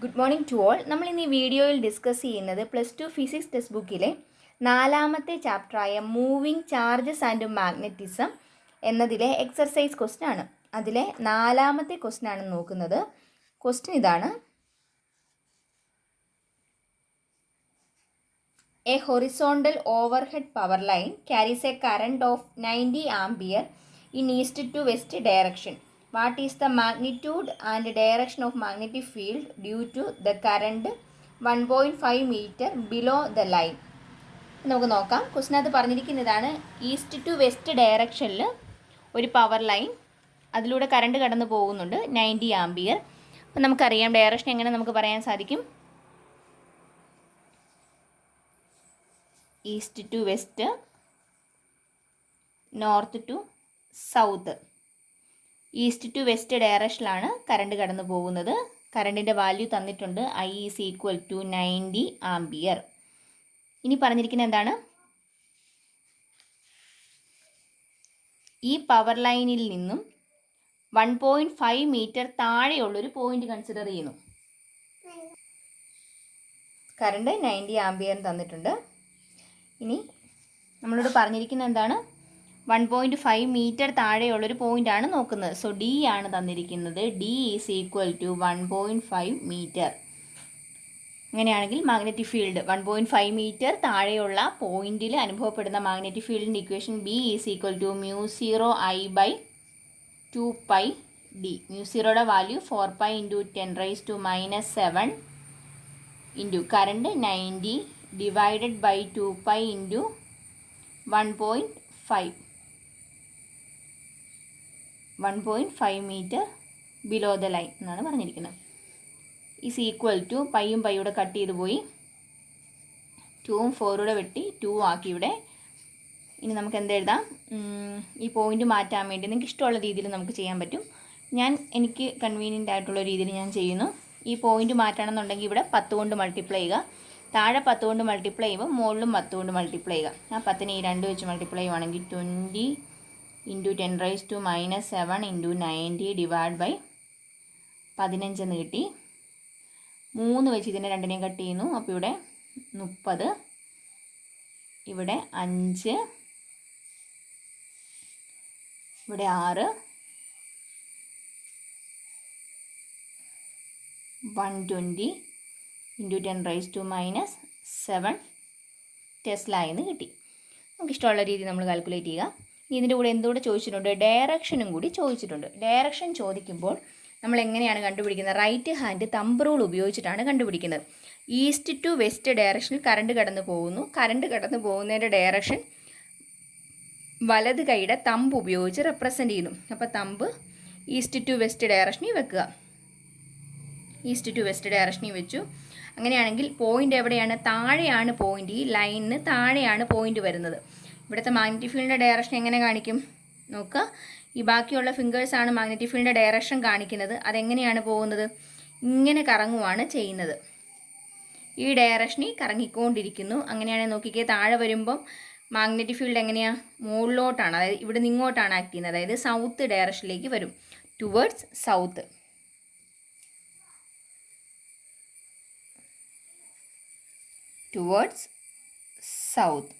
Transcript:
Good morning to all. നമ്മൾ ഇന്ന് ഈ വീഡിയോയിൽ ഡിസ്കസ് ചെയ്യുന്നത് +2 ഫിസിക്സ് ടെക്സ്റ്റ് ബുക്കിലെ 4ാമത്തെ ചാപ്റ്ററായ മൂവിങ് ചാർജസ് ആൻഡ് മാഗ്നറ്റിസം എന്നതിലെ എക്സർസൈസ് ക്വസ്റ്റ്യൻ ആണ്. അതിലെ 4ാമത്തെ ക്വസ്റ്റ്യൻ ആണ് നോക്കുന്നത്. ക്വസ്റ്റ്യൻ ഇതാണ്: a horizontal overhead power line carries a current of 90 ampere in east to west direction. What is the magnitude and direction of magnetic field due to the current 1.5 meter below the line? നമുക്ക് നോക്കാം. ക്വസ്റ്റിനകത്ത് പറഞ്ഞിരിക്കുന്നതാണ് east to west ഡയറക്ഷനിൽ ഒരു power line, അതിലൂടെ current കടന്നു പോകുന്നുണ്ട് 90 ampere. അപ്പം നമുക്കറിയാം direction എങ്ങനെ നമുക്ക് പറയാൻ സാധിക്കും. East to west, north to south. East to west ഡയറക്ഷനിലാണ് കറണ്ട് കടന്നു പോകുന്നത്. കറണ്ടിൻ്റെ വാല്യൂ തന്നിട്ടുണ്ട്. I is equal to 90 ampere. ഇനി പറഞ്ഞിരിക്കുന്നത് എന്താണ്? ഈ പവർ ലൈനിൽ നിന്നും 1.5 മീറ്റർ താഴെയുള്ളൊരു പോയിന്റ് കൺസിഡർ ചെയ്യുന്നു. കറണ്ട് 90 ആംപിയർ തന്നിട്ടുണ്ട്. ഇനി നമ്മളോട് പറഞ്ഞിരിക്കുന്നത് എന്താണ്? 1.5 മീറ്റർ താഴെയുള്ളൊരു പോയിൻ്റാണ് നോക്കുന്നത്. സോ ഡി ആണ് തന്നിരിക്കുന്നത്. D is equal to 1.5 metre. അങ്ങനെയാണെങ്കിൽ മാഗ്നറ്റിക് ഫീൽഡ് 1.5 മീറ്റർ താഴെയുള്ള പോയിന്റിൽ അനുഭവപ്പെടുന്ന മാഗ്നറ്റിക് ഫീൽഡിൻ്റെ equation B is equal to μ0I/2πd. μ0യുടെ value 4π × 10⁻⁻⁷ into current 90 divided by 2π into 1.5 metre below the line എന്നാണ് പറഞ്ഞിരിക്കുന്നത്. ഈസ് ഈക്വൽ ടു പൈയും പൈയുടെ കട്ട് ചെയ്ത് പോയി, 2ഉം 4 വെട്ടി 2 ആക്കി ഇവിടെ. ഇനി നമുക്ക് എന്തെഴുതാം? ഈ പോയിന്റ് മാറ്റാൻ വേണ്ടി നിങ്ങൾക്ക് ഇഷ്ടമുള്ള രീതിയിൽ നമുക്ക് ചെയ്യാൻ പറ്റും. എനിക്ക് കൺവീനിയൻ്റ് ആയിട്ടുള്ള രീതിയിൽ ഞാൻ ചെയ്യുന്നു. ഈ പോയിന്റ് മാറ്റണമെന്നുണ്ടെങ്കിൽ ഇവിടെ 10 കൊണ്ട് മൾട്ടിപ്ലൈ ചെയ്യുക. താഴെ 10 കൊണ്ട് മൾട്ടിപ്ലൈ ചെയ്യുമ്പോൾ മുകളിലും 10 കൊണ്ട് മൾട്ടിപ്ലൈ ചെയ്യുക. ആ 10നെ ഈ 2 വെച്ച് മൾട്ടിപ്ലൈ ചെയ്യുവാണെങ്കിൽ 20 × 10⁻⁷ ഇൻറ്റു 90 ഡിവൈഡ് ബൈ 15 എന്ന് കിട്ടി. 3 വെച്ച് ഇതിനെ 2നെയും കട്ട് ചെയ്യുന്നു. അപ്പോൾ ഇവിടെ 30, ഇവിടെ 5, ഇവിടെ 6, 120 × 10⁻⁷ ടെസ്ല എന്ന് കിട്ടി. നമുക്ക് ഇഷ്ടമുള്ള രീതി നമ്മൾ കാൽക്കുലേറ്റ് ചെയ്യുക. ഇതിൻ്റെ കൂടെ എന്തുകൂടെ ചോദിച്ചിട്ടുണ്ട്? ഡയറക്ഷനും കൂടി ചോദിച്ചിട്ടുണ്ട്. ഡയറക്ഷൻ ചോദിക്കുമ്പോൾ നമ്മൾ എങ്ങനെയാണ് കണ്ടുപിടിക്കുന്നത്? റൈറ്റ് ഹാൻഡ് തമ്പ് റൂൾ ഉപയോഗിച്ചിട്ടാണ് കണ്ടുപിടിക്കുന്നത്. ഈസ്റ്റ് ടു വെസ്റ്റ് ഡയറക്ഷനിൽ കറണ്ട് കടന്നു പോകുന്നു. കറണ്ട് കടന്നു പോകുന്നതിൻ്റെ ഡയറക്ഷൻ വലത് കൈയുടെ തമ്പ് ഉപയോഗിച്ച് റെപ്രസെൻ്റ് ചെയ്യുന്നു. അപ്പോൾ തമ്പ് ഈസ്റ്റ് ടു വെസ്റ്റ് ഡയറക്ഷനിൽ വെക്കുക. ഈസ്റ്റ് ടു വെസ്റ്റ് ഡയറക്ഷനിൽ വെച്ചു. അങ്ങനെയാണെങ്കിൽ പോയിൻ്റ് എവിടെയാണ്? താഴെയാണ് പോയിൻ്റ്. ഈ ലൈനിന് താഴെയാണ് പോയിൻ്റ് വരുന്നത്. ഇവിടുത്തെ മാഗ്നറ്റിക് ഫീൽഡിൻ്റെ ഡയറക്ഷൻ എങ്ങനെ കാണിക്കും? നോക്കുക. ഈ ബാക്കിയുള്ള ഫിംഗേഴ്സാണ് മാഗ്നറ്റിക് ഫീൽഡിൻ്റെ ഡയറക്ഷൻ കാണിക്കുന്നത്. അതെങ്ങനെയാണ് പോകുന്നത്? ഇങ്ങനെ കറങ്ങുവാണ് ചെയ്യുന്നത്. ഈ ഡയറക്ഷനിൽ കറങ്ങിക്കൊണ്ടിരിക്കുന്നു. അങ്ങനെയാണെങ്കിൽ നോക്കിക്കേ, താഴെ വരുമ്പം മാഗ്നറ്റിക് ഫീൽഡ് എങ്ങനെയാണ്? മുകളിലോട്ടാണ്, അതായത് ഇവിടെ നിന്ന് ഇങ്ങോട്ടാണ് ആക്ട് ചെയ്യുന്നത്. അതായത് സൗത്ത് ഡയറക്ഷനിലേക്ക് വരും, ടുവേർഡ്സ് സൗത്ത്. Towards south.